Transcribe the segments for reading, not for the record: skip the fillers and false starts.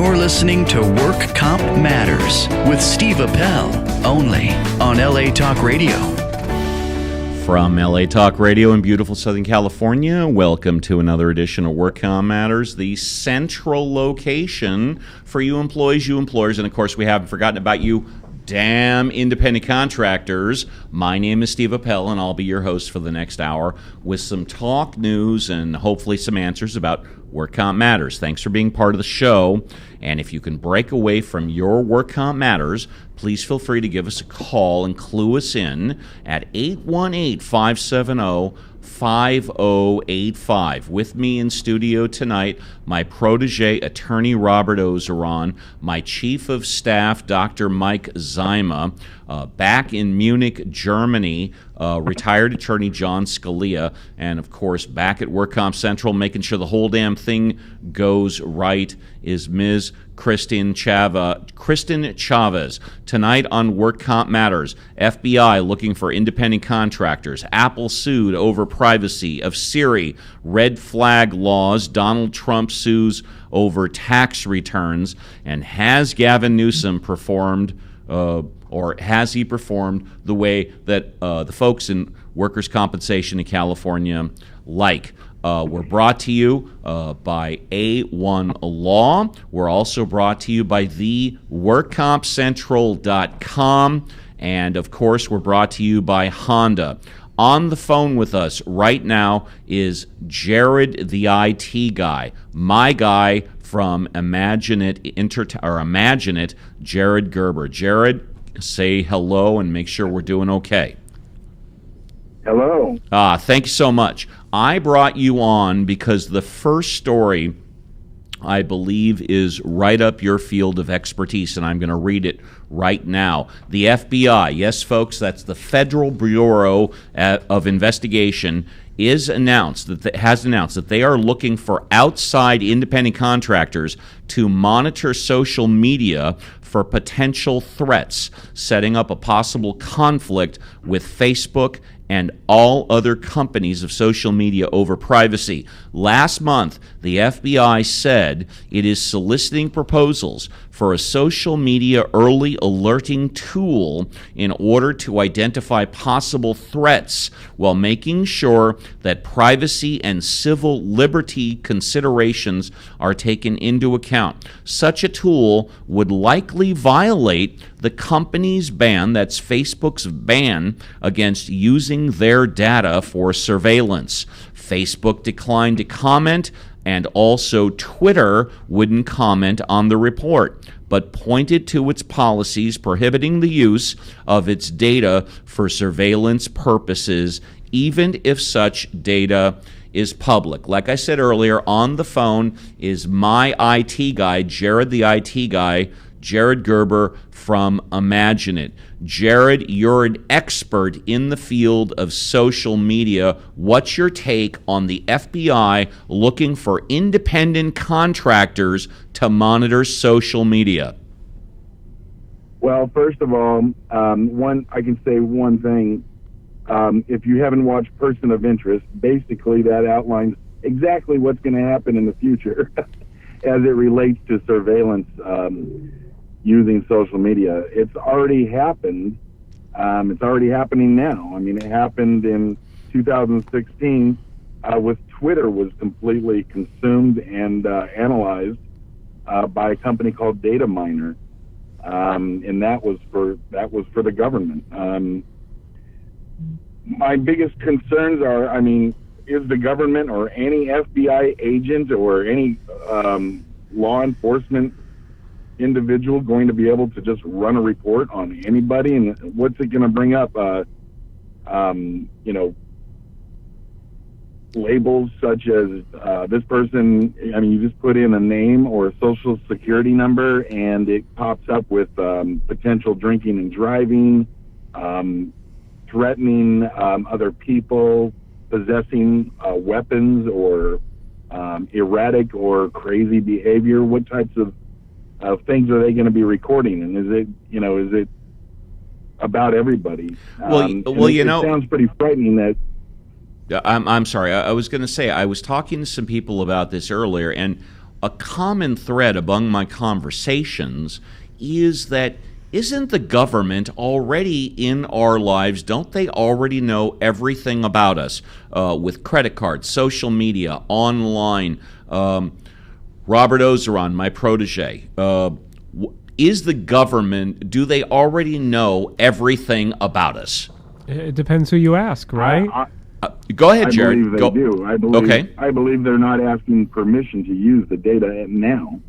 You're listening to Work Comp Matters with Steve Appel, only on LA Talk Radio. From LA Talk Radio in beautiful Southern California, welcome to another edition of Work Comp Matters, the central location for you employees, you employers, and of course we haven't forgotten about you damn independent contractors. My name is Steve Appel, and I'll be your host for the next hour with some talk, news, and hopefully some answers about Work Comp Matters. Thanks for being part of the show. And if you can break away from your Work Comp Matters, please feel free to give us a call and clue us in at 818-570-5085. With me in studio tonight, my protege, attorney Robert Ozeron, my chief of staff, Dr. Mike Zyma, back in Munich, Germany, retired attorney John Scalia, and of course back at Work Comp Central making sure the whole damn thing goes right is Ms. Kristen Chavez. Tonight on Work Comp Matters, FBI looking for independent contractors, Apple sued over privacy of Siri, red flag laws, Donald Trump sues over tax returns, and has Gavin Newsom performed or has he performed the way that the folks in workers' compensation in California like? We're brought to you by A1 Law. We're also brought to you by theworkcompcentral.com. And, of course, we're brought to you by Honda. On the phone with us right now is Jared, the IT guy, my guy from Imagine It, Jared Gerber. Jared, say hello and make sure we're doing okay. Hello. Thank you so much. I brought you on because the first story, I believe, is right up your field of expertise, and I'm going to read it right now. The FBI, yes, folks, that's the Federal Bureau of Investigation, has announced that they are looking for outside independent contractors to monitor social media for potential threats, setting up a possible conflict with Facebook and all other companies of social media over privacy. Last month, the FBI said it is soliciting proposals for a social media early alerting tool in order to identify possible threats while making sure that privacy and civil liberty considerations are taken into account. Such a tool would likely violate the company's ban, that's Facebook's ban, against using their data for surveillance. Facebook declined to comment, and also Twitter wouldn't comment on the report, but pointed to its policies prohibiting the use of its data for surveillance purposes, even if such data is public. Like I said earlier, on the phone is my IT guy, Jared the IT guy, Jared Gerber from Imagine It. Jared, you're an expert in the field of social media. What's your take on the FBI looking for independent contractors to monitor social media? Well, first of all, I can say one thing. If you haven't watched Person of Interest, basically that outlines exactly what's going to happen in the future as it relates to surveillance using social media. It's already happened. It's already happening now. I mean, it happened in 2016 with Twitter was completely consumed and analyzed by a company called Dataminr, and that was for the government. My biggest concerns are, I mean, is the government or any FBI agent or any law enforcement individual going to be able to just run a report on anybody? And what's it going to bring up? Labels such as this person, I mean, you just put in a name or a social security number and it pops up with potential drinking and driving, threatening other people, possessing weapons, or erratic or crazy behavior. What types of things are they going to be recording? And is it about everybody? It sounds pretty frightening that. I'm sorry. I was going to say, I was talking to some people about this earlier, and a common thread among my conversations is that isn't the government already in our lives? Don't they already know everything about us with credit cards, social media, online? Robert Ozeron, my protege, is the government, do they already know everything about us? It depends who you ask, right? Go ahead, Jared. I believe they do. I believe they're not asking permission to use the data now.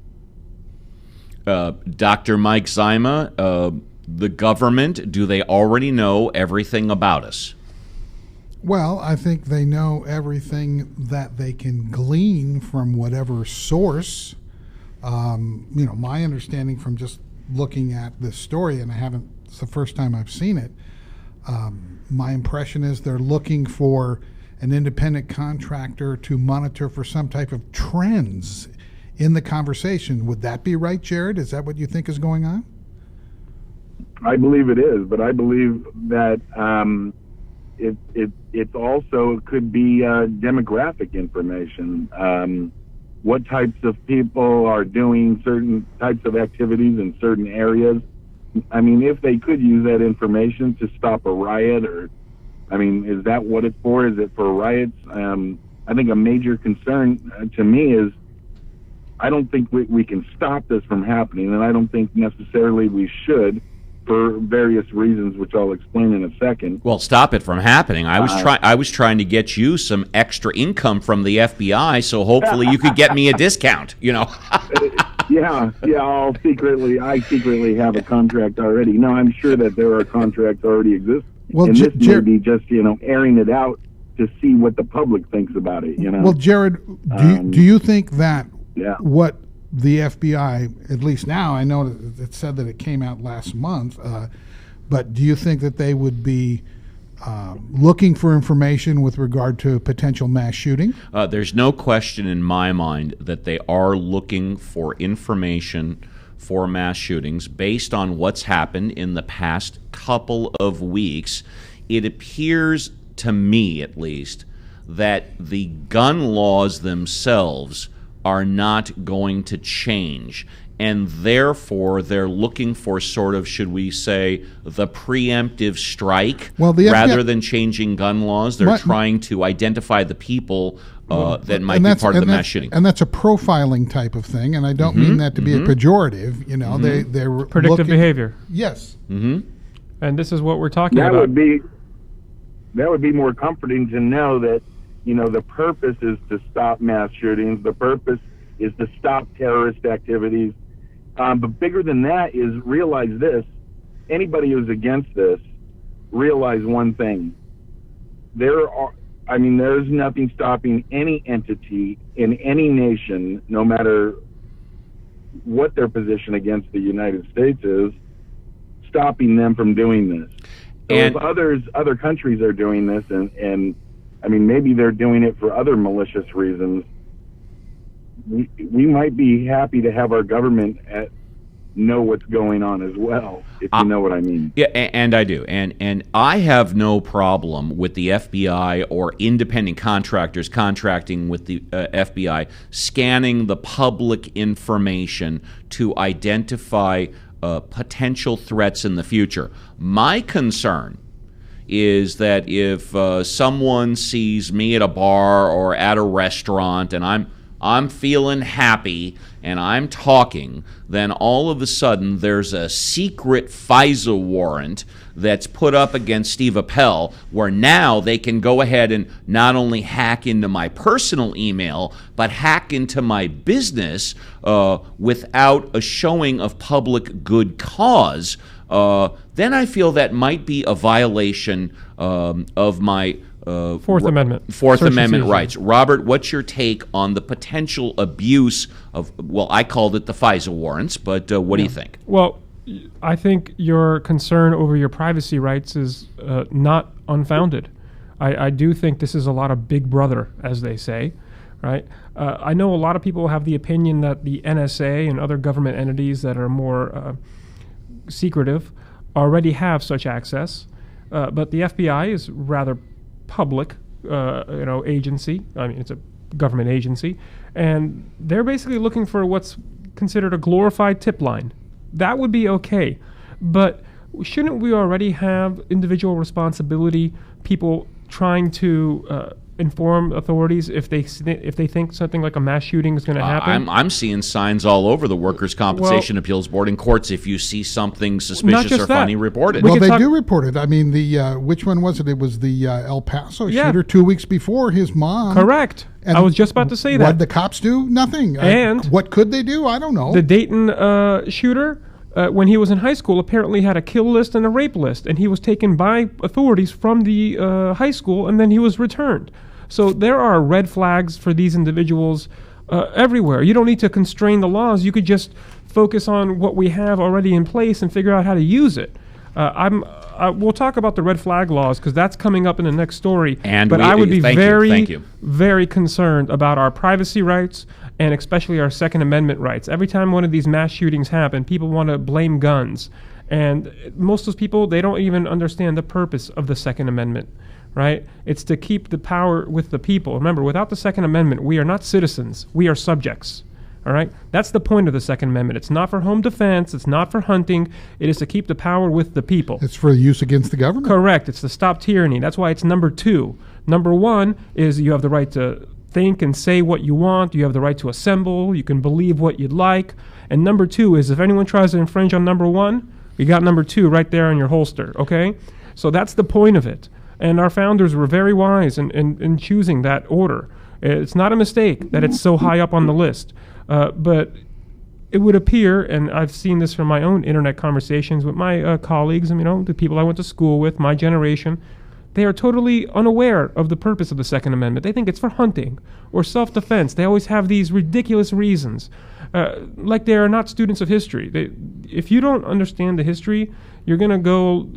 Dr. Mike Zyma, the government, do they already know everything about us? Well, I think they know everything that they can glean from whatever source. My understanding from just looking at this story, and it's the first time I've seen it, my impression is they're looking for an independent contractor to monitor for some type of trends in the conversation. Would that be right, Jared? Is that what you think is going on? I believe it is, but I believe that it also could be demographic information. What types of people are doing certain types of activities in certain areas. I mean, if they could use that information to stop a riot, is that what it's for? Is it for riots? I think a major concern to me is I don't think we can stop this from happening, and I don't think necessarily we should, for various reasons, which I'll explain in a second. Well, stop it from happening. I was trying to get you some extra income from the FBI, so hopefully you could get me a discount. Yeah. I secretly have a contract already. No, I'm sure that there are contracts already exist. Well, and this may be just airing it out to see what the public thinks about it. Well, Jared, do you think that what the FBI, at least now, I know it said that it came out last month, but do you think that they would be looking for information with regard to potential mass shooting? There's no question in my mind that they are looking for information for mass shootings based on what's happened in the past couple of weeks. It appears to me, at least, that the gun laws themselves are not going to change, and therefore they're looking for sort of, should we say, the preemptive strike. Rather than changing gun laws, they're trying to identify the people that might be part of the mass shooting. And that's a profiling type of thing, and I don't mean that to be a pejorative. They're predictive behavior. Yes. And this is what we're talking about. That would be more comforting to know that the purpose is to stop mass shootings. The purpose is to stop terrorist activities. But bigger than that is realize this. Anybody who's against this, realize one thing. There's nothing stopping any entity in any nation, no matter what their position against the United States is, stopping them from doing this. So if other countries are doing this and maybe they're doing it for other malicious reasons. We might be happy to have our government know what's going on as well, if you know what I mean. Yeah, and I do. And I have no problem with the FBI or independent contractors contracting with the FBI scanning the public information to identify potential threats in the future. My concern is that if someone sees me at a bar or at a restaurant and I'm feeling happy and I'm talking, then all of a sudden there's a secret FISA warrant that's put up against Steve Appel, where now they can go ahead and not only hack into my personal email, but hack into my business without a showing of public good cause. Then I feel that might be a violation of my Fourth Amendment rights. Robert, what's your take on the potential abuse of, I called it the FISA warrants, but what do you think? Well, I think your concern over your privacy rights is not unfounded. I do think this is a lot of Big Brother, as they say, right? I know a lot of people have the opinion that the NSA and other government entities that are more secretive already have such access, but the FBI is rather public, agency. It's a government agency, and they're basically looking for what's considered a glorified tip line. That would be okay, but shouldn't we already have individual responsibility, people trying to inform authorities if they think something like a mass shooting is going to happen? I'm seeing signs all over the Workers' Compensation Appeals Board in courts. If you see something suspicious or funny, report it. Well, they do report it. I mean, which one was it? It was the El Paso shooter 2 weeks before his mom. Correct. And I was just about to say that. What did the cops do? Nothing. And what could they do? I don't know. The Dayton shooter, when he was in high school, apparently had a kill list and a rape list, and he was taken by authorities from the high school, and then he was returned. So there are red flags for these individuals everywhere. You don't need to constrain the laws. You could just focus on what we have already in place and figure out how to use it. We'll talk about the red flag laws because that's coming up in the next story. But I would be very concerned about our privacy rights and especially our Second Amendment rights. Every time one of these mass shootings happen, people want to blame guns. And most of those people, they don't even understand the purpose of the Second Amendment. Right? It's to keep the power with the people. Remember, without the Second Amendment, we are not citizens. We are subjects. All right? That's the point of the Second Amendment. It's not for home defense. It's not for hunting. It is to keep the power with the people. It's for use against the government. Correct. It's to stop tyranny. That's why it's number 2. Number 1 is you have the right to think and say what you want. You have the right to assemble. You can believe what you'd like. And number 2 is if anyone tries to infringe on number 1, you got number 2 right there in your holster. Okay? So that's the point of it. And our founders were very wise in choosing that order. It's not a mistake that it's so high up on the list. But it would appear, and I've seen this from my own internet conversations with my colleagues, the people I went to school with, my generation, they are totally unaware of the purpose of the Second Amendment. They think it's for hunting or self-defense. They always have these ridiculous reasons, like they are not students of history. If you don't understand the history, you're going to go,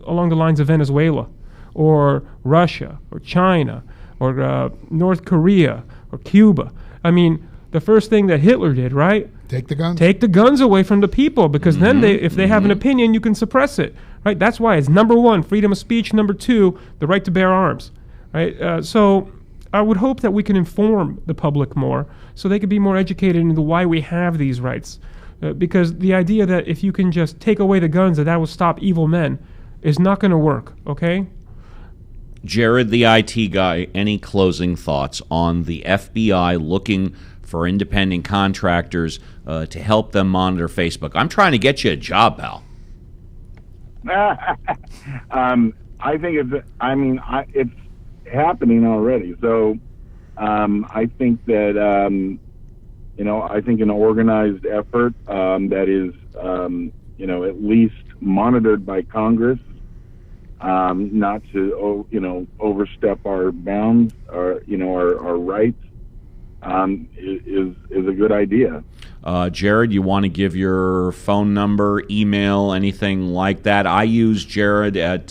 along the lines of Venezuela, or Russia, or China, or North Korea, or Cuba. I mean, the first thing that Hitler did, right? Take the guns. Take the guns away from the people, because then if they have an opinion, you can suppress it, right? That's why it's number 1, freedom of speech. Number 2, the right to bear arms, right? So I would hope that we can inform the public more, so they could be more educated into why we have these rights. Because the idea that if you can just take away the guns, that will stop evil men, is not going to work, okay? Jared, the IT guy, any closing thoughts on the FBI looking for independent contractors to help them monitor Facebook? I'm trying to get you a job, pal. I think it's happening already. So I think that I think an organized effort that is at least monitored by Congress. Not to overstep our bounds or our rights is a good idea. Jared, you want to give your phone number, email, anything like that? I use Jared at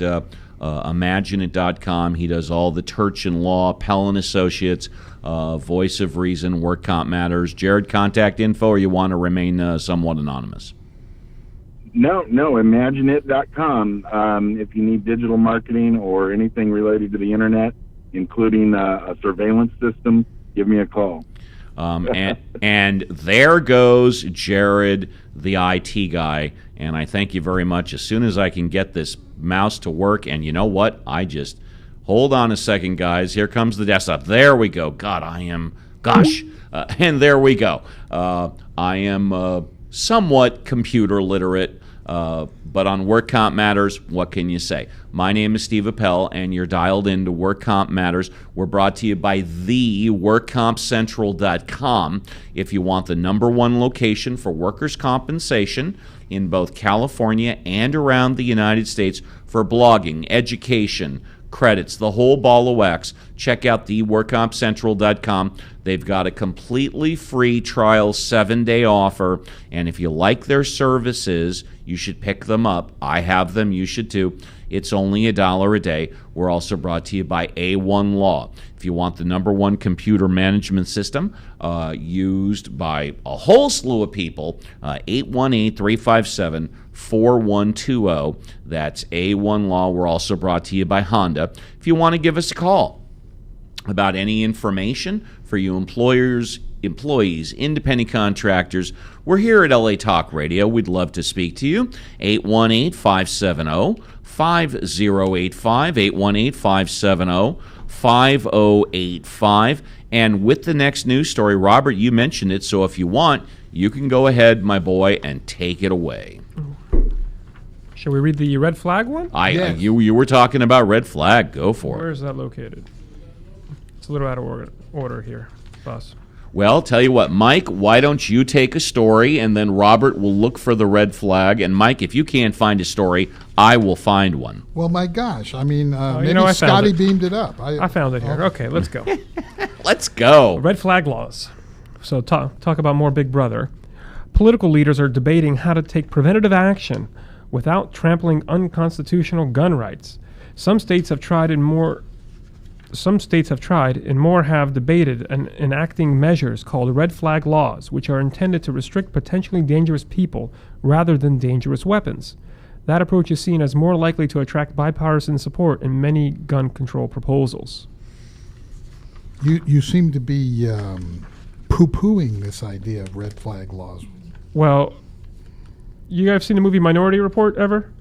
imagineit.com. He does all the Turchin Law, Pell and Associates, Voice of Reason, Work Comp Matters. Jared, contact info, or you want to remain somewhat anonymous? No, imagineit.com. If you need digital marketing or anything related to the internet, including a surveillance system, give me a call. And there goes Jared, the IT guy, and I thank you very much. As soon as I can get this mouse to work, and you know what? Hold on a second, guys. Here comes the desktop. There we go. And there we go. I am somewhat computer literate. But on Work Comp Matters, what can you say? My name is Steve Appel, and you're dialed into Work Comp Matters. We're brought to you by theworkcompcentral.com. If you want the number 1 location for workers' compensation in both California and around the United States for blogging, education, credits, the whole ball of wax, check out theworkcompcentral.com. They've got a completely free trial 7-day offer, and if you like their services, you should pick them up. I have them. You should too. It's only $1 a day. We're also brought to you by A1 Law. If you want the number 1 computer management system used by a whole slew of people, 818-357-4120. That's A1 Law. We're also brought to you by Honda. If you want to give us a call, about any information for you employers, employees, independent contractors, we're here at LA Talk Radio. We'd love to speak to you. 818-570-5085, 818-570-5085. And with the next news story, Robert, you mentioned it, so if you want, you can go ahead, my boy, and take it away. Shall we read the red flag one? Yes. You were talking about red flag. Go for Where it. is that located? It's a little out of order here, boss. Well, tell you what, Mike, why don't you take a story, and then Robert will look for the red flag. And Mike, if you can't find a story, I will find one. Well, my gosh. I mean, maybe I found Scotty it. beamed it up. I found it here. Okay, let's go. Let's go. Red flag laws. So talk about more Big Brother. Political leaders are debating how to take preventative action without trampling unconstitutional gun rights. Some states have tried and more have debated and enacting measures called red flag laws, which are intended to restrict potentially dangerous people rather than dangerous weapons. That approach is seen as more likely to attract bipartisan support in many gun control proposals. You seem to be poo-pooing this idea of red flag laws. Well, you guys seen the movie Minority Report ever?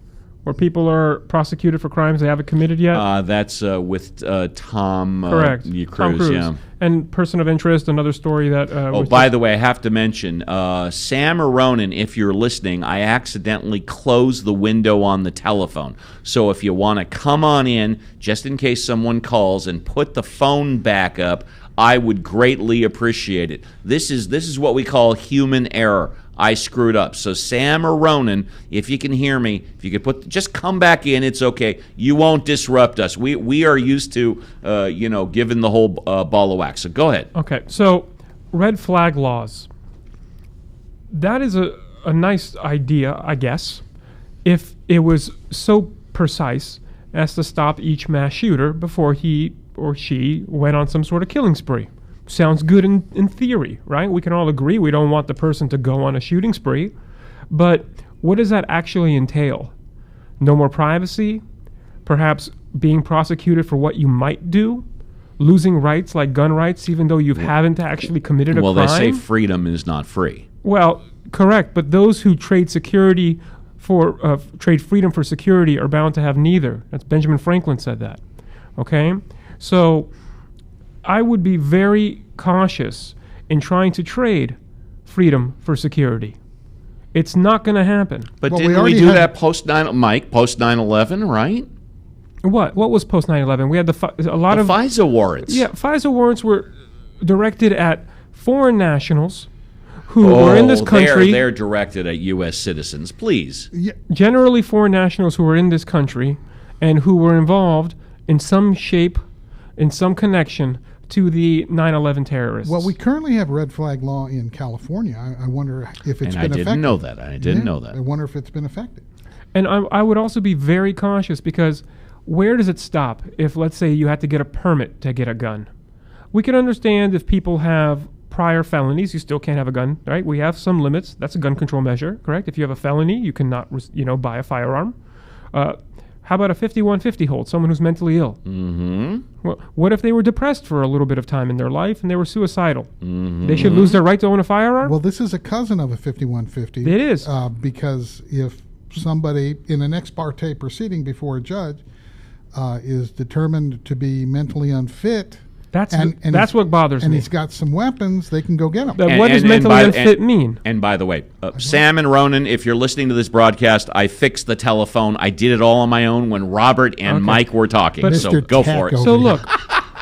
Where people are prosecuted for crimes they haven't committed yet? That's with Tom Correct. Cruise, Tom Cruise. Yeah. And Person of Interest, another story that... By the way, I have to mention, Sam Aronin, if you're listening, I accidentally closed the window on the telephone. So if you want to come on in, just in case someone calls, and put the phone back up, I would greatly appreciate it. This is what we call human error. I screwed up. So Sam or Ronan, if you can hear me, if you could just come back in, it's okay. You won't disrupt us. We are used to, giving the whole ball of wax. So go ahead. Okay, so red flag laws. That is a nice idea, I guess, if it was so precise as to stop each mass shooter before he or she went on some sort of killing spree. Sounds good in theory, right? We can all agree we don't want the person to go on a shooting spree. But what does that actually entail? No more privacy? Perhaps being prosecuted for what you might do? Losing rights like gun rights even though you haven't actually committed a crime? Well, they say freedom is not free. Well, correct. But those who trade security for trade freedom for security are bound to have neither. That's Benjamin Franklin said that. Okay? So I would be very cautious in trying to trade freedom for security. It's not going to happen. But Well, we didn't we already do had- that post 9/11, right? What was post 9/11? We had a lot The of FISA warrants. yeah. FISA warrants were directed at foreign nationals who were in this country. They're directed at U.S. citizens. Please. Generally, foreign nationals who were in this country and who were involved in some shape, in some connection to the 9/11 terrorists. Well, we currently have red flag law in California. I wonder if it's And been I didn't affected. know that. I didn't know I that. wonder if it's been affected. And I would also be very cautious because where does it stop if, let's say, you had to get a permit to get a gun? We can understand if people have prior felonies, you still can't have a gun, right? We have some limits. That's a gun control measure, correct? If you have a felony, you cannot, buy a firearm. How about a 5150 hold, someone who's mentally ill? Mm-hmm. Well, what if they were depressed for a little bit of time in their life and they were suicidal? They should lose their right to own a firearm? Well, this is a cousin of a 5150. It is. Because if somebody in an ex parte proceeding before a judge is determined to be mentally unfit, That's he's- what bothers and me. he's got some weapons, they can go get them. But what does mentally unfit mean? And by the way, Sam and Ronan, if you're listening to this broadcast, I fixed the telephone. I did it all on my own when Robert and Okay. Mike were talking. But So Mr. go Tech for it. over So here. look,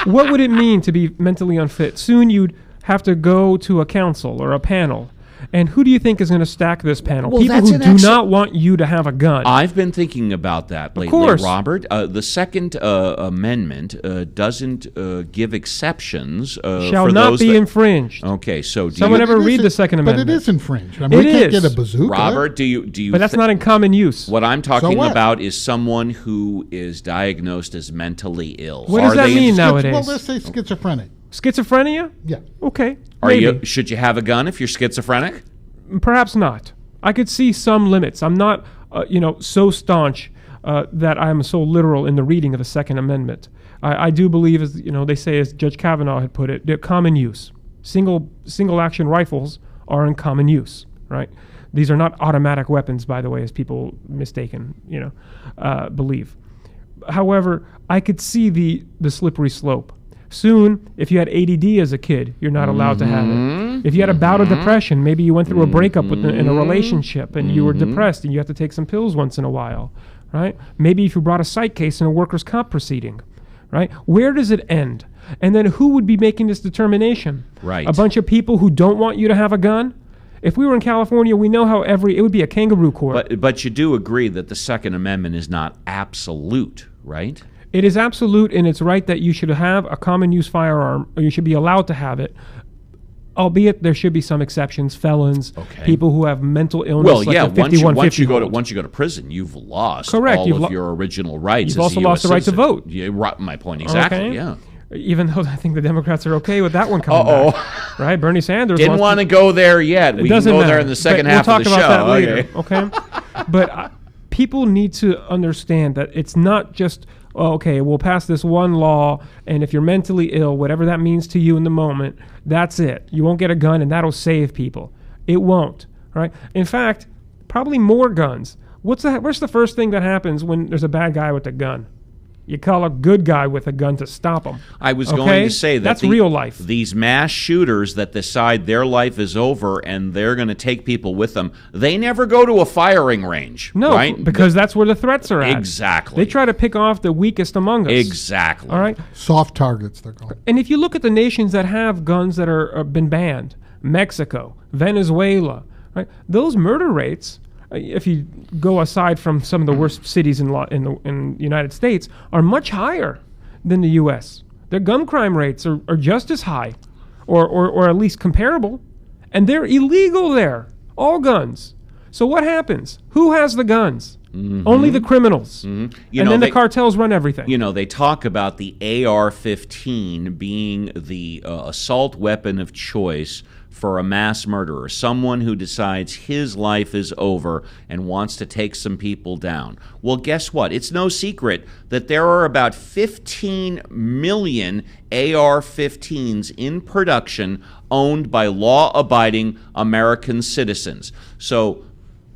what would it mean to be mentally unfit? Soon you'd have to go to a council or a panel. And who do you think is going to stack this panel? Well, People that's who an do excellent- not want you to have a gun. I've been thinking about that lately, course. Robert. The Second Amendment doesn't give exceptions Shall for not those be that, infringed. Okay, so do Someone you, ever It read is- the Second Amendment? But it is infringed. I mean, It we can't is. get a bazooka. Robert, do you But that's not in common use. What I'm talking what? about is someone who is diagnosed as mentally ill. What does Are that they mean in- nowadays? Well, let's say schizophrenic. Schizophrenia? Yeah. Okay. Are maybe. you? Should you have a gun if you're schizophrenic? Perhaps not. I could see some limits. I'm not, so staunch that I'm so literal in the reading of the Second Amendment. I do believe, as they say, as Judge Kavanaugh had put it, they're common use. Single action rifles are in common use, right? These are not automatic weapons, by the way, as people mistaken, believe. However, I could see the slippery slope. Soon, if you had ADD as a kid, you're not allowed to have it. If you had a bout of depression, maybe you went through a breakup in a relationship and you were depressed and you have to take some pills once in a while, right? Maybe if you brought a psych case in a workers' comp proceeding, right? Where does it end? And then who would be making this determination? Right. A bunch of people who don't want you to have a gun? If we were in California, we know how it would be a kangaroo court. But you do agree that the Second Amendment is not absolute, right? It is absolute in its right that you should have a common use firearm, or you should be allowed to have it, albeit there should be some exceptions, felons, people who have mental illness. Well, like yeah, a 51, once you 50-year-old. go to prison, you've lost Correct. all of your original rights. You've also lost the right to vote. Yeah, my point exactly. Okay. Yeah. Even though I think the Democrats are okay with that one coming back. Right? Bernie Sanders Didn't want to go there yet. We can go there in the second half we'll of the talk about show. that later, okay? But people need to understand that it's not just, we'll pass this one law, and if you're mentally ill, whatever that means to you in the moment, that's it. You won't get a gun, and that'll save people. It won't, right? In fact, probably more guns. What's the first thing that happens when there's a bad guy with a gun? You call a good guy with a gun to stop him. I was going to say that that's real life. These mass shooters that decide their life is over and they're going to take people with them, they never go to a firing range. No, right? because that's where the threats are at. Exactly. They try to pick off the weakest among us. Exactly. All right. Soft targets, they're called. And if you look at the nations that have guns that are been banned, Mexico, Venezuela, right? Those murder rates, if you go aside from some of the worst cities in the United States, are much higher than the U.S. Their gun crime rates are just as high, or at least comparable, and they're illegal there. All guns. So what happens? Who has the guns? Only the criminals. And then the cartels run everything. They talk about the AR-15 being the assault weapon of choice for a mass murderer, someone who decides his life is over and wants to take some people down. Well, guess what? It's no secret that there are about 15 million AR-15s in production owned by law-abiding American citizens. So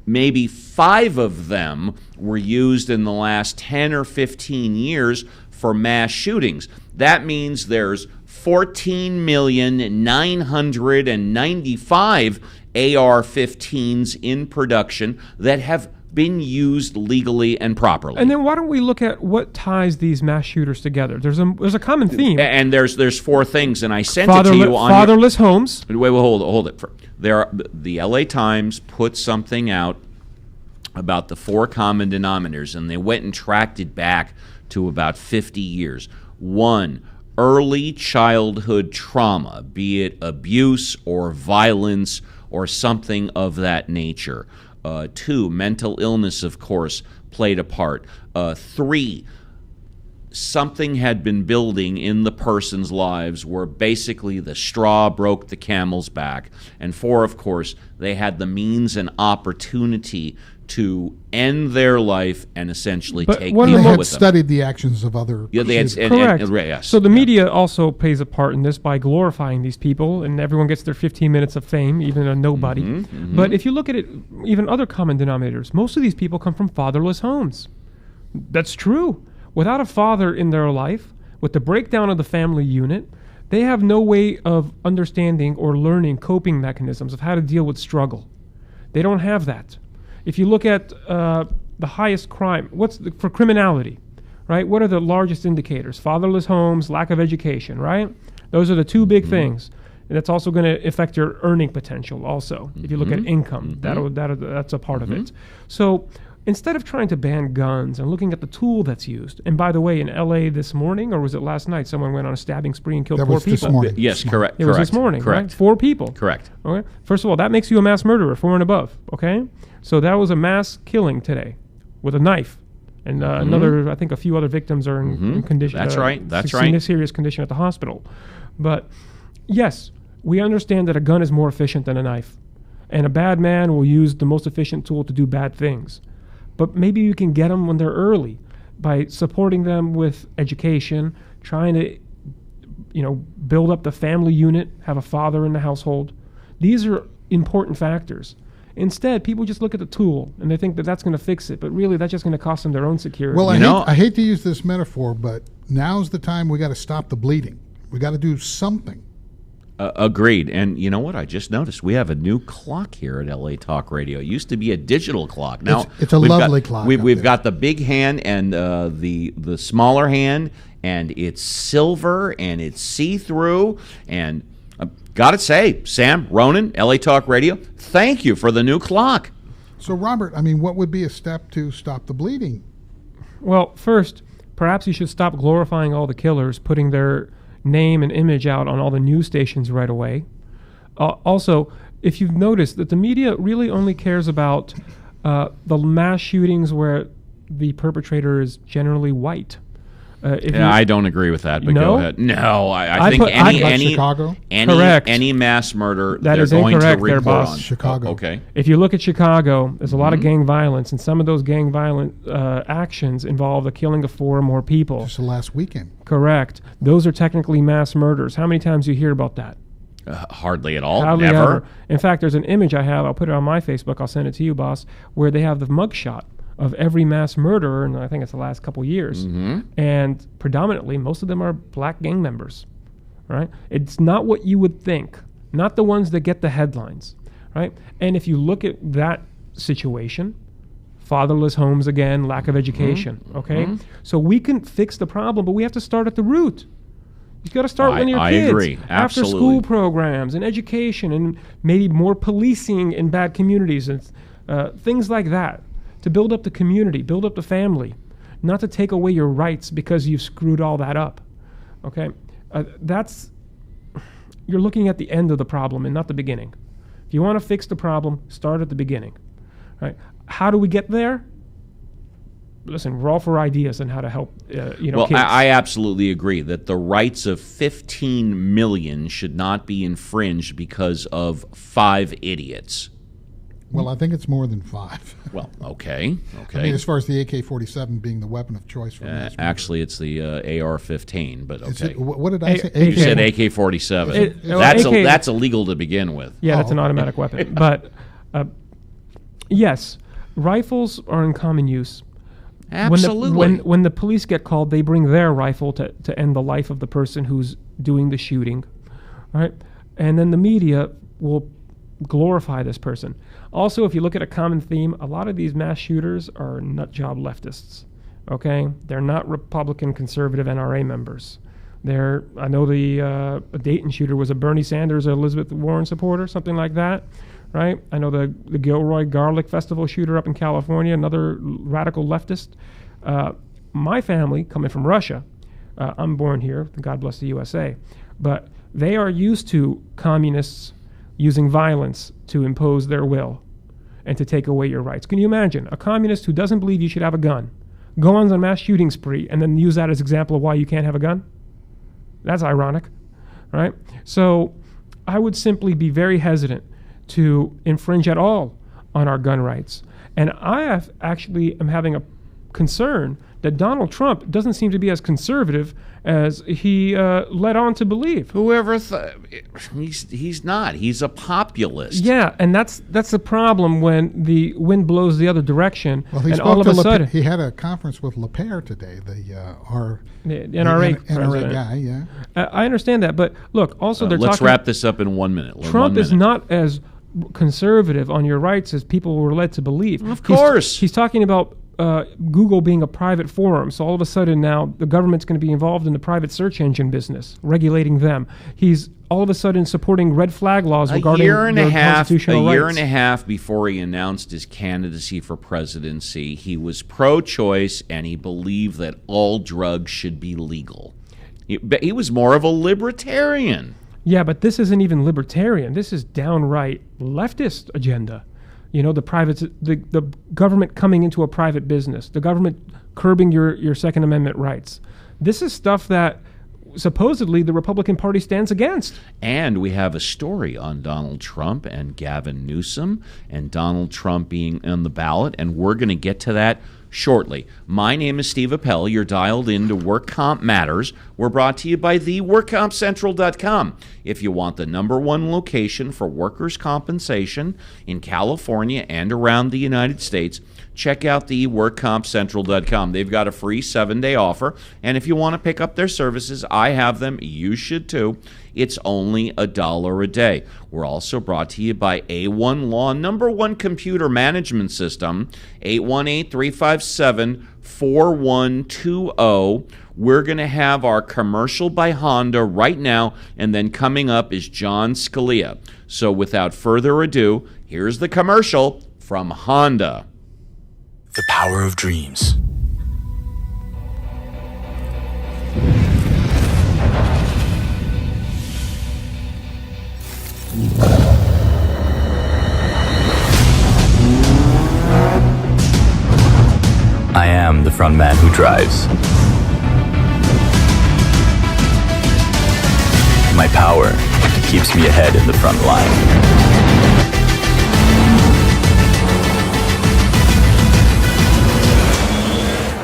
maybe 5 of them were used in the last 10 or 15 years for mass shootings. That means there's 14,995 AR-15s in production that have been used legally and properly. And then why don't we look at what ties these mass shooters together? There's a common theme. And there's 4 things, and I sent it to you on fatherless homes. Wait, hold it. The LA Times put something out about the 4 common denominators, and they went and tracked it back to about 50 years. 1, early childhood trauma, be it abuse or violence or something of that nature. 2, mental illness, of course, played a part. 3, something had been building in the person's lives where basically the straw broke the camel's back. And 4, of course, they had the means and opportunity to end their life and essentially take people with them. They had studied the actions of other they had, Correct. Yes. So the media also plays a part in this by glorifying these people, and everyone gets their 15 minutes of fame, even a nobody. But if you look at it, even other common denominators, most of these people come from fatherless homes. That's true. Without a father in their life, with the breakdown of the family unit, they have no way of understanding or learning coping mechanisms of how to deal with struggle. They don't have that. If you look at the highest crime, for criminality, right? What are the largest indicators? Fatherless homes, lack of education, right? Those are the 2 big things. And that's also going to affect your earning potential also. If you look at income, that's a part of it. So instead of trying to ban guns and looking at the tool that's used, and by the way, in L.A. this morning, or was it last night, someone went on a stabbing spree and killed 4 people? This morning. Yes, correct. It was this morning, right? 4 people. Correct. Okay. First of all, that makes you a mass murderer, 4 and above. Okay. So that was a mass killing today, with a knife, and another. I think a few other victims are in condition. That's right. That's right. Serious condition at the hospital. But yes, we understand that a gun is more efficient than a knife, and a bad man will use the most efficient tool to do bad things. but maybe you can get them when they're early by supporting them with education, trying to, build up the family unit, have a father in the household. These are important factors. Instead, people just look at the tool and they think that that's going to fix it, but really that's just going to cost them their own security. Well, I hate to use this metaphor, but now's the time we got to stop the bleeding. We got to do something. Agreed. And you know what? I just noticed we have a new clock here at LA Talk Radio. It used to be a digital clock. Now it's a lovely clock. We've got the big hand and the smaller hand, and it's silver and it's see-through. And got to say, Sam, Ronan, LA Talk Radio, thank you for the new clock. So, Robert, what would be a step to stop the bleeding? Well, first, perhaps you should stop glorifying all the killers, putting their name and image out on all the news stations right away. Also, if you've noticed that the media really only cares about the mass shootings where the perpetrator is generally white. I don't agree with that, but No? go ahead. No, I think Chicago? Correct. any mass murder That they're is going incorrect to there, report boss. on. Chicago. Okay. If you look at Chicago, there's a lot of gang violence, and some of those gang violent actions involve the killing of 4 or more people. Just the last weekend. Correct. Those are technically mass murders. How many times do you hear about that? Hardly at all. Hardly Never. ever. In fact, there's an image I have. I'll put it on my Facebook. I'll send it to you, boss, where they have the mugshot of every mass murderer, and I think it's the last couple years. And predominantly, most of them are black gang members, right? It's not what you would think, not the ones that get the headlines, right? And if you look at that situation, fatherless homes again, lack of education, okay? So we can fix the problem, but we have to start at the root. You got to start when you're kids. I agree. After Absolutely. school programs and education and maybe more policing in bad communities and things like that to build up the community, build up the family, not to take away your rights because you've screwed all that up. Okay? You're looking at the end of the problem and not the beginning. If you want to fix the problem, start at the beginning. Right? How do we get there? Listen, we're all for ideas on how to help, Well, kids. I absolutely agree that the rights of 15 million should not be infringed because of 5 idiots. Well, I think it's more than 5. Well, okay. As far as the AK-47 being the weapon of choice for mass murder. Actually, it's the AR-15, but Is okay. it, what did I say? You said AK-47. That's illegal to begin with. Yeah, that's an automatic weapon. But yes, rifles are in common use. Absolutely. When the police get called, they bring their rifle to end the life of the person who's doing the shooting, right? And then the media will glorify this person. Also, if you look at a common theme, a lot of these mass shooters are nut job leftists. Okay, they're not Republican conservative NRA members. I know the Dayton shooter was a Bernie Sanders or Elizabeth Warren supporter, something like that, right? I know the Gilroy Garlic Festival shooter up in California, another radical leftist. My family, coming from Russia, I'm born here, God bless the USA, but they are used to communists using violence to impose their will and to take away your rights. Can you imagine a communist who doesn't believe you should have a gun, go on a mass shooting spree, and then use that as example of why you can't have a gun? That's ironic, right? So I would simply be very hesitant to infringe at all on our gun rights. And I actually am having a concern that Donald Trump doesn't seem to be as conservative as he led on to believe. Whoever he's not. He's a populist. Yeah, and that's the problem when the wind blows the other direction. Well, he and spoke all of to a sudden, he had a conference with LePere today, the NRA NRA guy. Yeah, I understand that, but look, also they're Let's talking. wrap this up in 1 minute. Trump is not as conservative on your rights as people were led to believe. Of course. He's talking about Google being a private forum, so all of a sudden now the government's going to be involved in the private search engine business, regulating them. He's all of a sudden supporting red flag laws regarding your constitutional rights. A year and a half before he announced his candidacy for presidency, he was pro-choice and he believed that all drugs should be legal. He was more of a libertarian. Yeah, but this isn't even libertarian. This is downright leftist agenda. You know, the government coming into a private business, the government curbing your Second Amendment rights. This is stuff that supposedly the Republican Party stands against. And we have a story on Donald Trump and Gavin Newsom and Donald Trump being on the ballot, and we're going to get to that shortly. My name is Steve Appel. You're dialed into Work Comp Matters. We're brought to you by theworkcompcentral.com. If you want the #1 location for workers' compensation in California and around the United States, check out theworkcompcentral.com. They've got a free 7-day offer, and if you want to pick up their services, I have them. You should too. It's only $1 a day. We're also brought to you by A1 Law, #1 computer management system, 818-357-4120. We're going to have our commercial by Honda right now, and then coming up is John Scalia. So without further ado, here's the commercial from Honda. The power of dreams. I am the front man who drives. My power keeps me ahead in the front line.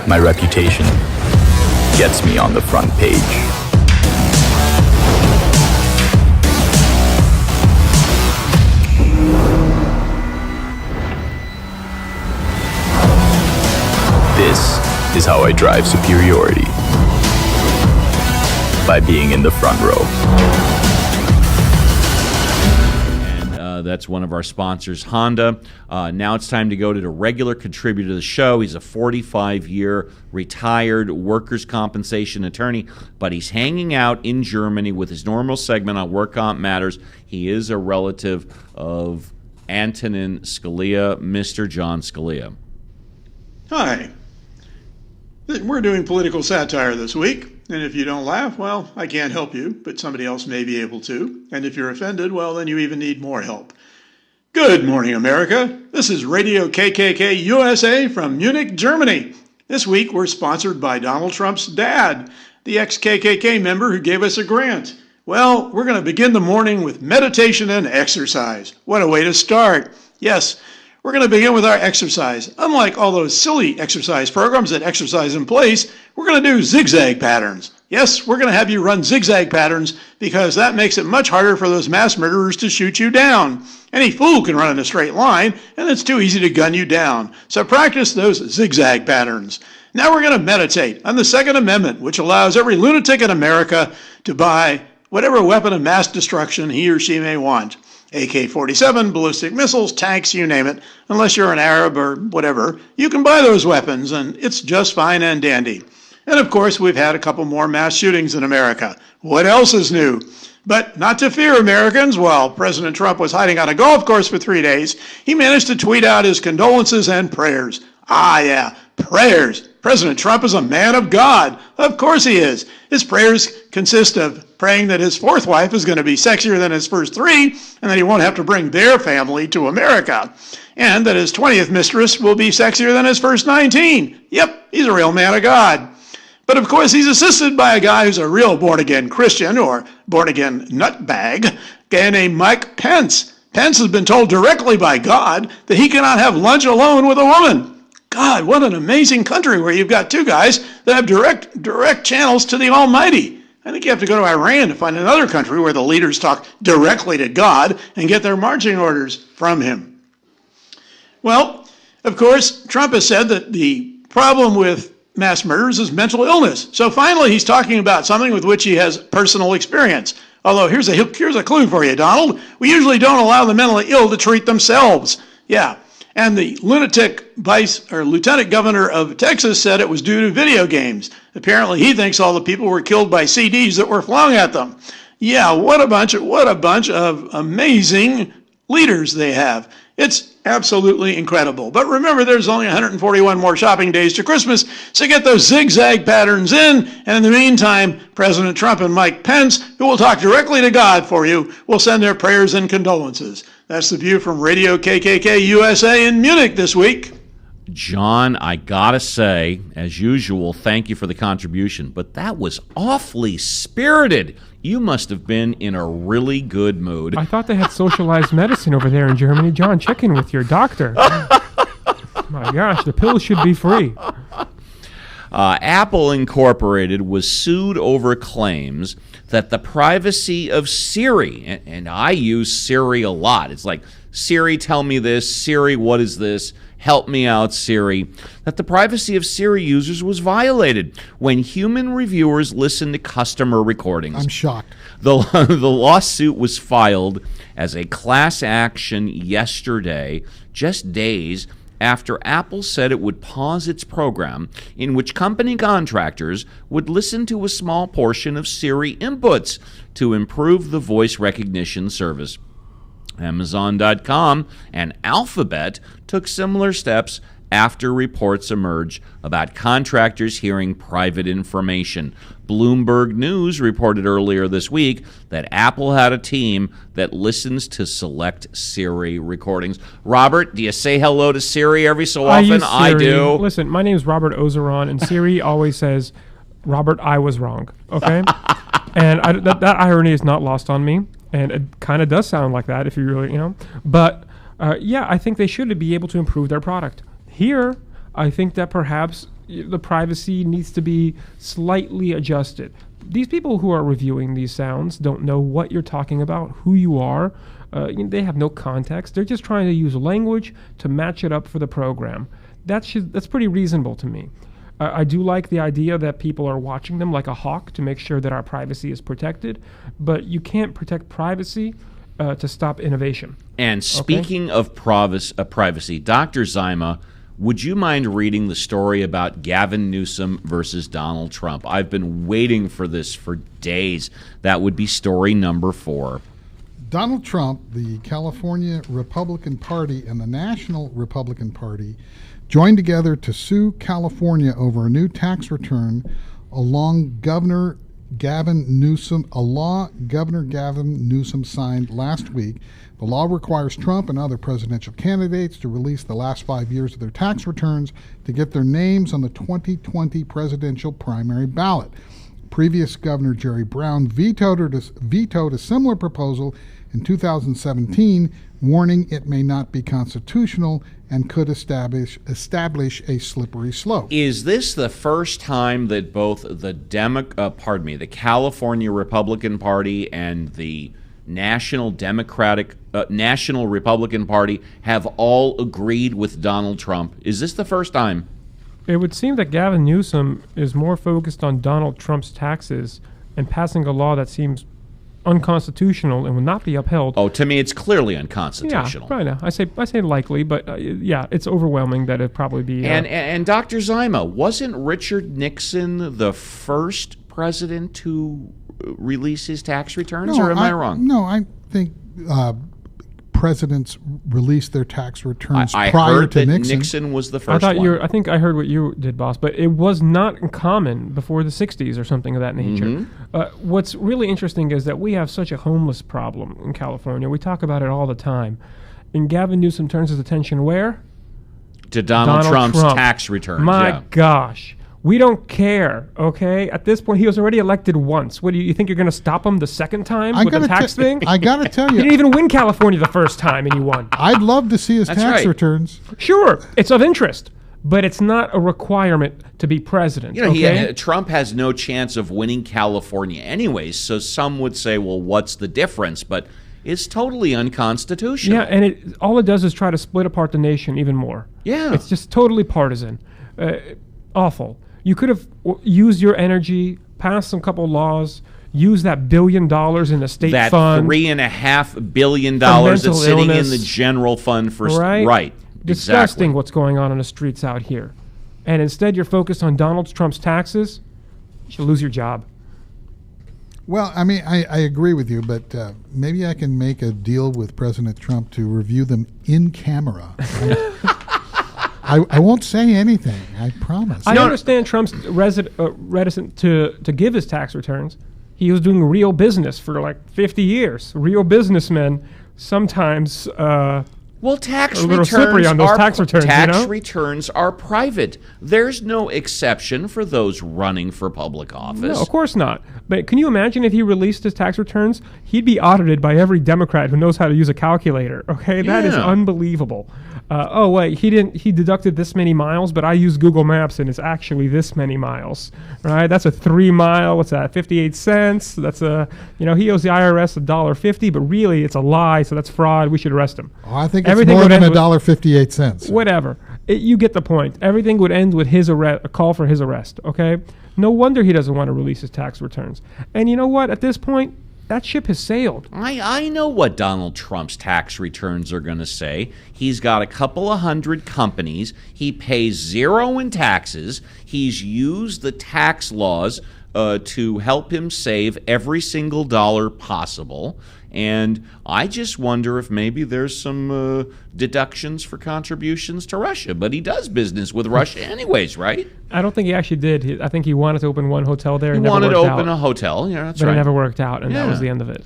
My reputation gets me on the front page. This is how I drive superiority. By being in the front row. That's one of our sponsors, Honda. Now it's time to go to the regular contributor to the show. He's a 45-year retired workers' compensation attorney, but he's hanging out in Germany with his normal segment on Work Comp Matters. He is a relative of Antonin Scalia, Mr. John Scalia. Hi. We're doing political satire this week. And if you don't laugh, well, I can't help you, but somebody else may be able to. And if you're offended, well, then you even need more help. Good morning, America. This is Radio KKK USA from Munich, Germany. This week, we're sponsored by Donald Trump's dad, the ex-KKK member who gave us a grant. Well, we're going to begin the morning with meditation and exercise. What a way to start. Yes, we're going to begin with our exercise. Unlike all those silly exercise programs that exercise in place, we're going to do zigzag patterns. Yes, we're going to have you run zigzag patterns because that makes it much harder for those mass murderers to shoot you down. Any fool can run in a straight line, and it's too easy to gun you down. So practice those zigzag patterns. Now we're going to meditate on the Second Amendment, which allows every lunatic in America to buy whatever weapon of mass destruction he or she may want. AK-47, ballistic missiles, tanks, you name it. Unless you're an Arab or whatever, you can buy those weapons, and it's just fine and dandy. And of course, we've had a couple more mass shootings in America. What else is new? But not to fear, Americans. While President Trump was hiding on a golf course for 3 days, he managed to tweet out his condolences and prayers. Ah, yeah, prayers. President Trump is a man of God. Of course he is. His prayers consist of praying that his fourth wife is going to be sexier than his first 3, and that he won't have to bring their family to America, and that his 20th mistress will be sexier than his first 19. Yep, he's a real man of God. But of course, he's assisted by a guy who's a real born-again Christian, or born-again nutbag, a guy named Mike Pence. Pence has been told directly by God that he cannot have lunch alone with a woman. God, what an amazing country where you've got two guys that have direct channels to the Almighty. I think you have to go to Iran to find another country where the leaders talk directly to God and get their marching orders from him. Well, of course, Trump has said that the problem with mass murders is mental illness. So finally, he's talking about something with which he has personal experience. Although here's a clue for you, Donald. We usually don't allow the mentally ill to treat themselves. Yeah. And the lunatic lieutenant governor of Texas said it was due to video games. Apparently, he thinks all the people were killed by CDs that were flung at them. Yeah, what a bunch of amazing leaders they have. It's absolutely incredible. But remember, there's only 141 more shopping days to Christmas, so get those zigzag patterns in. And in the meantime, President Trump and Mike Pence, who will talk directly to God for you, will send their prayers and condolences. That's the view from Radio KKK USA in Munich this week. John, I gotta say, as usual, thank you for the contribution, but that was awfully spirited. You must have been in a really good mood. I thought they had socialized medicine over there in Germany. John, check in with your doctor. My gosh, the pills should be free. Apple Incorporated was sued over claims that the privacy of Siri, and I use Siri a lot. It's like, Siri, tell me this. Siri, what is this? Help me out, Siri. That the privacy of Siri users was violated when human reviewers listened to customer recordings. I'm shocked. The lawsuit was filed as a class action yesterday, just days after Apple said it would pause its program in which company contractors would listen to a small portion of Siri inputs to improve the voice recognition service. Amazon.com and Alphabet took similar steps after reports emerged about contractors hearing private information. Bloomberg News reported earlier this week that Apple had a team that listens to select Siri recordings. Robert, do you say hello to Siri every so often? I do. Listen, my name is Robert Ozeron, and Siri always says, Robert, I was wrong, okay? And that irony is not lost on me. And it kind of does sound like that if you really, But, yeah, I think they should be able to improve their product. Here, I think that perhaps the privacy needs to be slightly adjusted. These people who are reviewing these sounds don't know what you're talking about, who you are. They have no context. They're just trying to use language to match it up for the program. That's pretty reasonable to me. I do like the idea that people are watching them like a hawk to make sure that our privacy is protected, but you can't protect privacy to stop innovation. And speaking of privacy, Dr. Zima, would you mind reading the story about Gavin Newsom versus Donald Trump? I've been waiting for this for days. That would be story number 4. Donald Trump, the California Republican Party, and the National Republican Party joined together to sue California over a new tax return, a law Governor Gavin Newsom signed last week. The law requires Trump and other presidential candidates to release the last 5 years of their tax returns to get their names on the 2020 presidential primary ballot. Previous Governor Jerry Brown vetoed a similar proposal in 2017, warning it may not be constitutional and could establish a slippery slope. Is this the first time that both the California Republican Party and the National Republican Party have all agreed with Donald Trump? Is this the first time? It would seem that Gavin Newsom is more focused on Donald Trump's taxes and passing a law that seems unconstitutional and will not be upheld. Oh, to me, it's clearly unconstitutional. Yeah, right now. I say likely, but yeah, it's overwhelming that it'd probably be. And Dr. Zima, wasn't Richard Nixon the first president to release his tax returns, or am I wrong? No, I think presidents released their tax returns I prior heard to that Nixon. Nixon was the first one. I think I heard what you did, boss, but it was not common before the 60s or something of that nature. Mm-hmm. What's really interesting is that we have such a homeless problem in California. We talk about it all the time. And Gavin Newsom turns his attention where? To Donald Trump's tax returns. My gosh. We don't care, okay? At this point, he was already elected once. What do you think you're going to stop him the second time with the tax thing? I got to tell you. He didn't even win California the first time, and he won. I'd love to see his tax returns. Sure, it's of interest, but it's not a requirement to be president. Trump has no chance of winning California anyways, so some would say, well, what's the difference? But it's totally unconstitutional. Yeah, and all it does is try to split apart the nation even more. Yeah. It's just totally partisan. Awful. You could have used your energy, passed some couple laws, used that $1 billion in the state fund. That $3.5 billion that's sitting in the general fund for right. Disgusting exactly. What's going on the streets out here. And instead you're focused on Donald Trump's taxes, you should lose your job. Well, I mean, I agree with you, but maybe I can make a deal with President Trump to review them in camera. I won't say anything, I promise. I understand Trump's reticent to give his tax returns. He was doing real business for like 50 years. Real businessmen sometimes Well, tax A little returns slippery on those are tax returns, you tax know? returns are private. There's no exception for those running for public office. No, of course not. But can you imagine if he released his tax returns? He'd be audited by every Democrat who knows how to use a calculator. Okay, that is Yeah. unbelievable. Oh wait, he didn't. He deducted this many miles, but I use Google Maps and it's actually this many miles. Right? That's a 3 mile. What's that? 58 cents. That's a. He owes the IRS $1.50, but really it's a lie. So that's fraud. We should arrest him. Oh, I think it's Everything more would than end with- $1.58. Whatever. You get the point. Everything would end with his arrest, a call for his arrest. Okay. No wonder he doesn't want to release his tax returns. And you know what? At this point, that ship has sailed. I know what Donald Trump's tax returns are going to say. He's got a couple of hundred companies. He pays zero in taxes. He's used the tax laws to help him save every single dollar possible. And I just wonder if maybe there's some deductions for contributions to Russia. But he does business with Russia anyways, right? I don't think he actually did. I think he wanted to open one hotel there. He and never wanted to worked open out. a hotel. Yeah, that's But right. it never worked out, and that was Yeah. the end of it.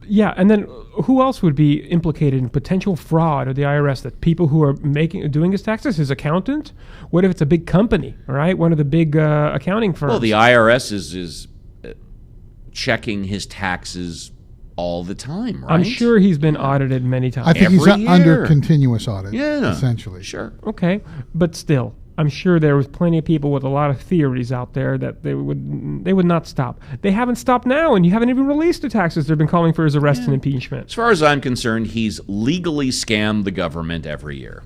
Yeah, and then who else would be implicated in potential fraud of the IRS? That people who are doing his taxes, his accountant. What if it's a big company, right? One of the big accounting firms. Well, the IRS is checking his taxes all the time, right? I'm sure he's been audited many times. I think he's Every under year. continuous audit, Yeah, essentially. Sure. Okay, but still, I'm sure there was plenty of people with a lot of theories out there that they would not stop. They haven't stopped now, and you haven't even released the taxes. They've been calling for his arrest and impeachment. As far as I'm concerned, he's legally scammed the government every year.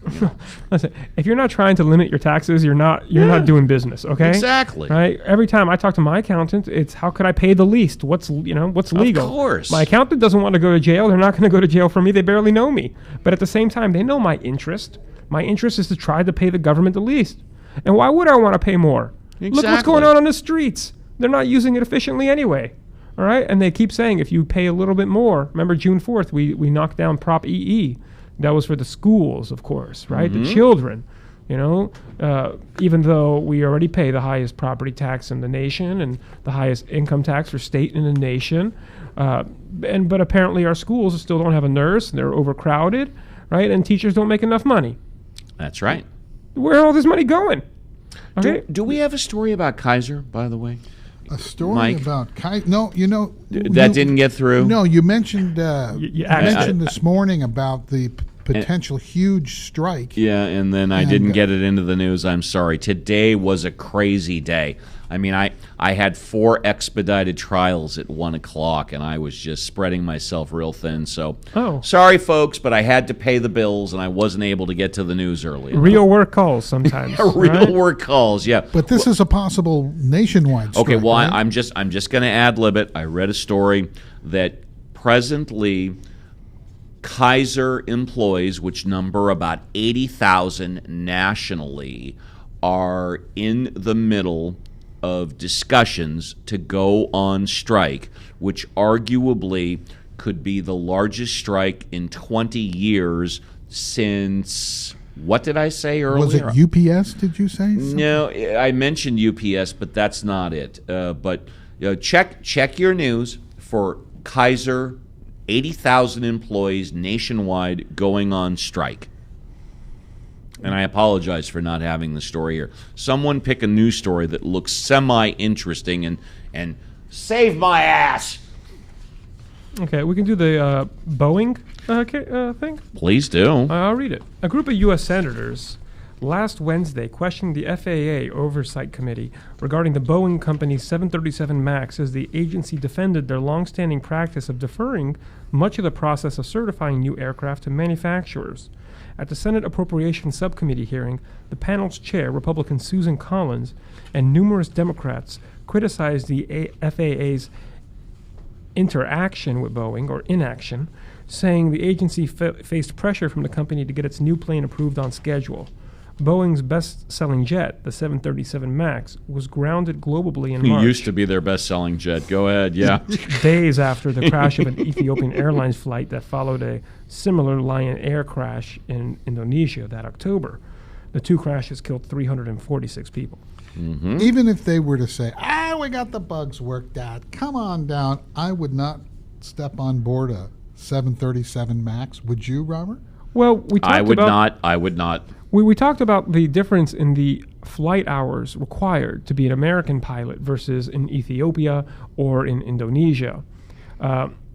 Listen, if you're not trying to limit your taxes, you're not doing business. Okay, Exactly. Right. Every time I talk to my accountant, it's how could I pay the least? What's legal? course. My accountant doesn't want to go to jail. They're not going to go to jail for me. They barely know me. But at the same time, they know my interest. My interest is to try to pay the government the least. And why would I want to pay more? Look what's Exactly. going on the streets. They're not using it efficiently anyway. All right? And they keep saying if you pay a little bit more. Remember June 4th, we knocked down Prop EE. That was for the schools, of course, right? The children. Even though we already pay the highest property tax in the nation and the highest income tax for state in the nation. But apparently our schools still don't have a nurse and they're overcrowded, right? And teachers don't make enough money. That's right. Where's all this money going? Okay. Do we have a story about Kaiser, by the way? A story Mike? about No, That didn't get through? No, you mentioned you asked mentioned this morning about the potential huge strike. Yeah, and then I And, didn't get it into the news. I'm sorry. Today was a crazy day. I mean, I had 4 expedited trials at 1 o'clock, and I was just spreading myself real thin. So, sorry, folks, but I had to pay the bills, and I wasn't able to get to the news early. Real work calls sometimes. Real right? work calls, yeah. But this is a possible nationwide strike. Okay, well, right? I'm just going to ad-lib it. I read a story that presently Kaiser employees, which number about 80,000 nationally, are in the middle of discussions to go on strike, which arguably could be the largest strike in 20 years since, what did I say earlier? Was it UPS, did you say? No, I mentioned UPS, but that's not it. But check your news for Kaiser, 80,000 employees nationwide going on strike. And I apologize for not having the story here. Someone pick a news story that looks semi-interesting and save my ass. Okay, we can do the Boeing thing. Please do. I'll read it. A group of U.S. senators last Wednesday questioned the FAA Oversight Committee regarding the Boeing company's 737 MAX as the agency defended their longstanding practice of deferring much of the process of certifying new aircraft to manufacturers. At the Senate Appropriations Subcommittee hearing, the panel's chair, Republican Susan Collins, and numerous Democrats criticized the FAA's interaction with Boeing, or inaction, saying the agency faced pressure from the company to get its new plane approved on schedule. Boeing's best-selling jet, the 737 MAX, was grounded globally in March. He used to be their best-selling jet. Go ahead, yeah. Days after the crash of an Ethiopian Airlines flight that followed a similar Lion Air crash in Indonesia that October. The 2 crashes killed 346 people. Mm-hmm. Even if they were to say, we got the bugs worked out, come on down, I would not step on board a 737 MAX. Would you, Robert? Well, we talked I would about, not. I would not. We talked about the difference in the flight hours required to be an American pilot versus in Ethiopia or in Indonesia.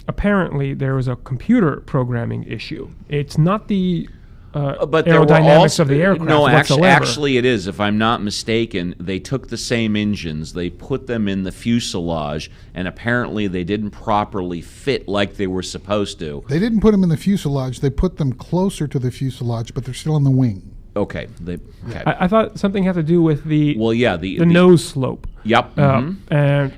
Apparently, there was a computer programming issue. It's not the But there were aerodynamics also, of the aircraft no, whatsoever. actually it is. If I'm not mistaken, they took the same engines, they put them in the fuselage, and apparently they didn't properly fit like they were supposed to. They didn't put them in the fuselage. They put them closer to the fuselage, but they're still in the wing. Okay. I thought something had to do with the Well, yeah, the nose slope. Yep. And the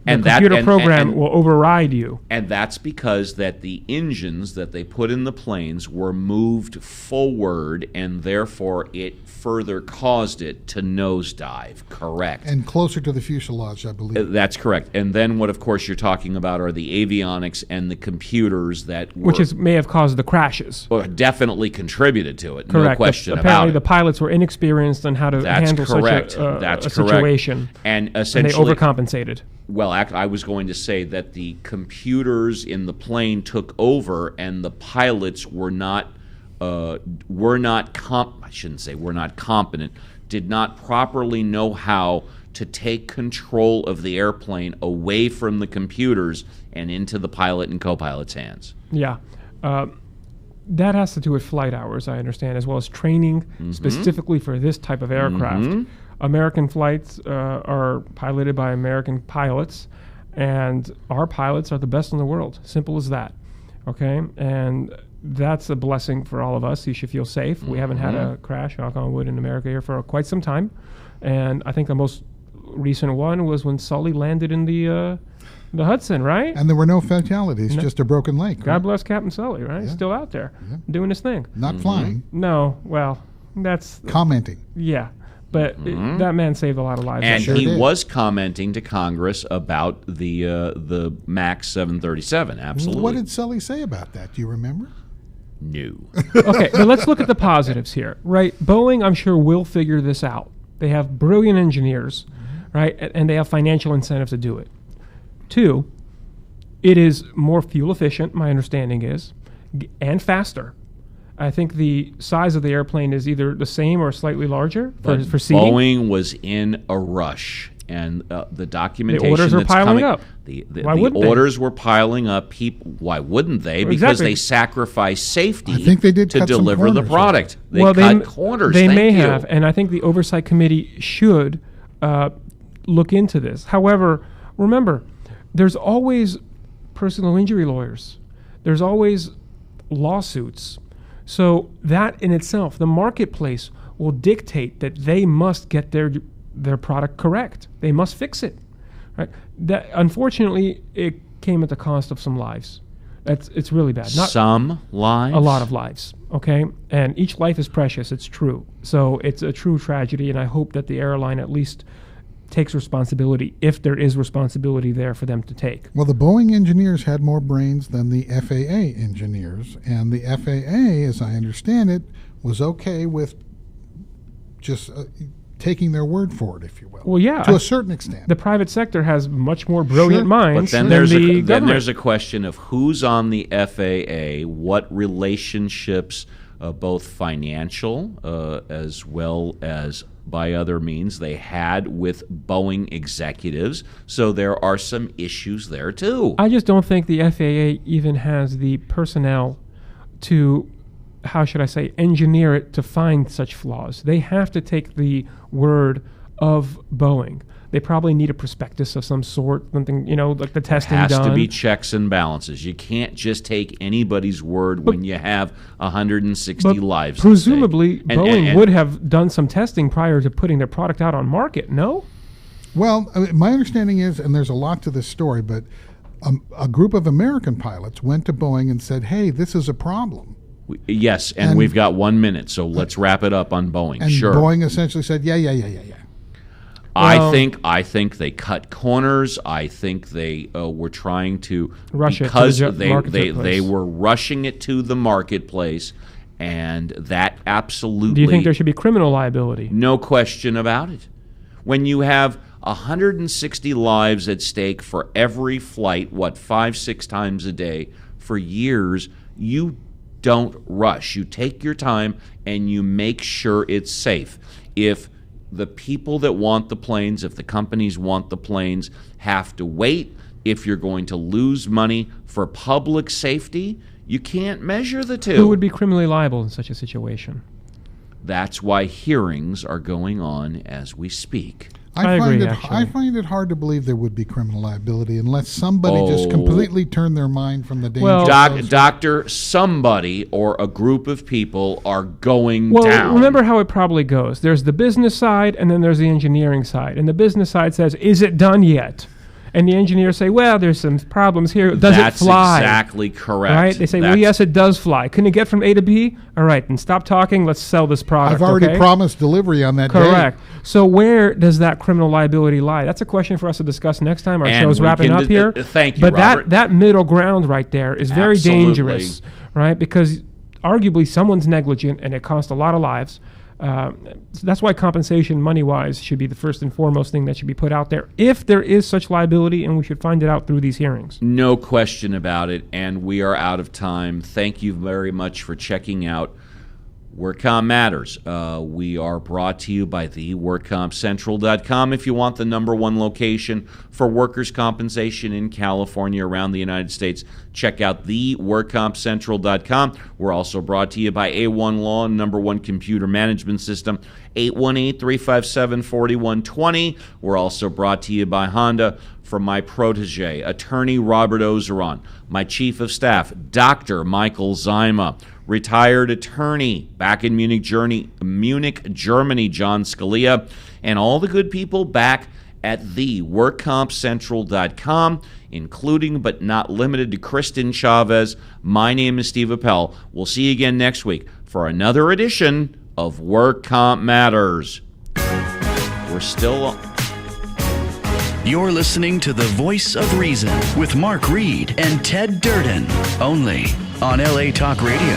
And that- computer and- program and- will override you. And that's because that the engines that they put in the planes were moved forward, and therefore it further caused it to nosedive. Correct. And closer to the fuselage, I believe. That's correct. And then what, of course, you're talking about are the avionics and the computers that were, Which may have caused the crashes. well, definitely contributed to it. Correct. No question Apparently, about the it. pilots were inexperienced on how to That's handle correct. such a, That's a correct. situation. And And they essentially, overcompensated. well, I was going to say that the computers in the plane took over, and the pilots were not I shouldn't say were not competent, did not properly know how to take control of the airplane away from the computers and into the pilot and co-pilot's hands. Yeah. That has to do with flight hours, I understand, as well as training specifically for this type of aircraft. American flights are piloted by American pilots, and our pilots are the best in the world. Simple as that. Okay? And that's a blessing for all of us. You should feel safe. We haven't had a crash, knock on wood, in America here for quite some time. And I think the most recent one was when Sully landed in the Hudson, right? And there were no fatalities, just a broken leg. right? God bless Captain Sully, right? He's still out there doing his thing. Not flying, No, well, that's, commenting. yeah. But that man saved a lot of lives. And Sure he did. was commenting to Congress about the MAX 737. Absolutely. What did Sully say about that? Do you remember? No. Okay, but let's look at the positives here, right? Boeing, I'm sure, will figure this out. They have brilliant engineers, right? And they have financial incentives to do it. 2, it is more fuel efficient, my understanding is, and faster. I think the size of the airplane is either the same or slightly larger for seating. Boeing was in a rush, and the documentation orders were that's piling coming, up. The Why wouldn't they? orders were piling up. Why wouldn't they? Because Exactly. they sacrificed safety I think they did to cut some deliver the corners. product. They well, cut corners. They Thank may you. have, and I think the oversight committee should look into this. However, remember, there's always personal injury lawyers. There's always lawsuits. So that in itself, the marketplace will dictate that they must get their product correct. They must fix it. Right? That unfortunately, it came at the cost of some lives. It's really bad. Not Some lives. a lot of lives. Okay, and each life is precious. It's true. So it's a true tragedy, and I hope that the airline at least takes responsibility, if there is responsibility there for them to take. Well, the Boeing engineers had more brains than the FAA engineers, and the FAA, as I understand it, was okay with just taking their word for it, if you will. Well, yeah, to a certain extent. the private sector has much more brilliant Sure. minds But then than there's the a government. there's a question of who's on the FAA, what relationships, both financial as well as by other means, they had with Boeing executives. So there are some issues there too. I just don't think the FAA even has the personnel to, how should I say, engineer it to find such flaws. They have to take the word of Boeing. They probably need a prospectus of some sort, something, like the testing Has done. to be checks and balances. You can't just take anybody's word when you have 160 But lives. at stake. presumably, And- Boeing and- would have done some testing prior to putting their product out on market, no? Well, my understanding is, and there's a lot to this story, but a group of American pilots went to Boeing and said, hey, this is a problem. Yes, and we've got 1 minute, so let's wrap it up on Boeing. And Sure. Boeing essentially said, yeah. I think they cut corners. I think they were trying to Rush it to because the they marketplace. were rushing it to the marketplace, and that absolutely Do you think there should be criminal liability? no question about it. When you have 160 lives at stake for every flight, 5-6 times a day for years, you don't rush. You take your time and you make sure it's safe. If the people that want the planes, if the companies want the planes, have to wait, if you're going to lose money for public safety, you can't measure the two. Who would be criminally liable in such a situation? That's why hearings are going on as we speak. I agree, actually. I find it hard to believe there would be criminal liability unless somebody just completely turned their mind from the danger. Well, Doctor, somebody or a group of people are going Well, down. remember how it probably goes. There's the business side, and then there's the engineering side. And the business side says, is it done yet? And the engineers say, well, there's some problems here. Does it fly? That's exactly correct. Right? They say, well, yes, it does fly. Can it get from A to B? All right, then stop talking. Let's sell this product. I've already okay? promised delivery on that day. Correct. So where does that criminal liability lie? That's a question for us to discuss next time. Our And show's we wrapping can up here. thank you, but Robert. that middle ground right there is very Absolutely. dangerous, right? Because arguably someone's negligent and it cost a lot of lives. So that's why compensation, money-wise, should be the first and foremost thing that should be put out there if there is such liability, and we should find it out through these hearings. No question about it, and we are out of time. Thank you very much for checking out WorkComp Matters. We are brought to you by theworkcompcentral.com. If you want the #1 location for workers' compensation in California, around the United States, check out theworkcompcentral.com. We're also brought to you by A1 Law, #1 computer management system, 818-357-4120. We're also brought to you by Honda. From my protege, attorney Robert Ozeron, my chief of staff, Dr. Michael Zyma, retired attorney back in Munich, Germany, John Scalia, and all the good people back at theworkcompcentral.com, including but not limited to Kristen Chavez. My name is Steve Appel. We'll see you again next week for another edition of WorkComp Matters. We're still... You're listening to The Voice of Reason with Mark Reed and Ted Durden, only on LA Talk Radio.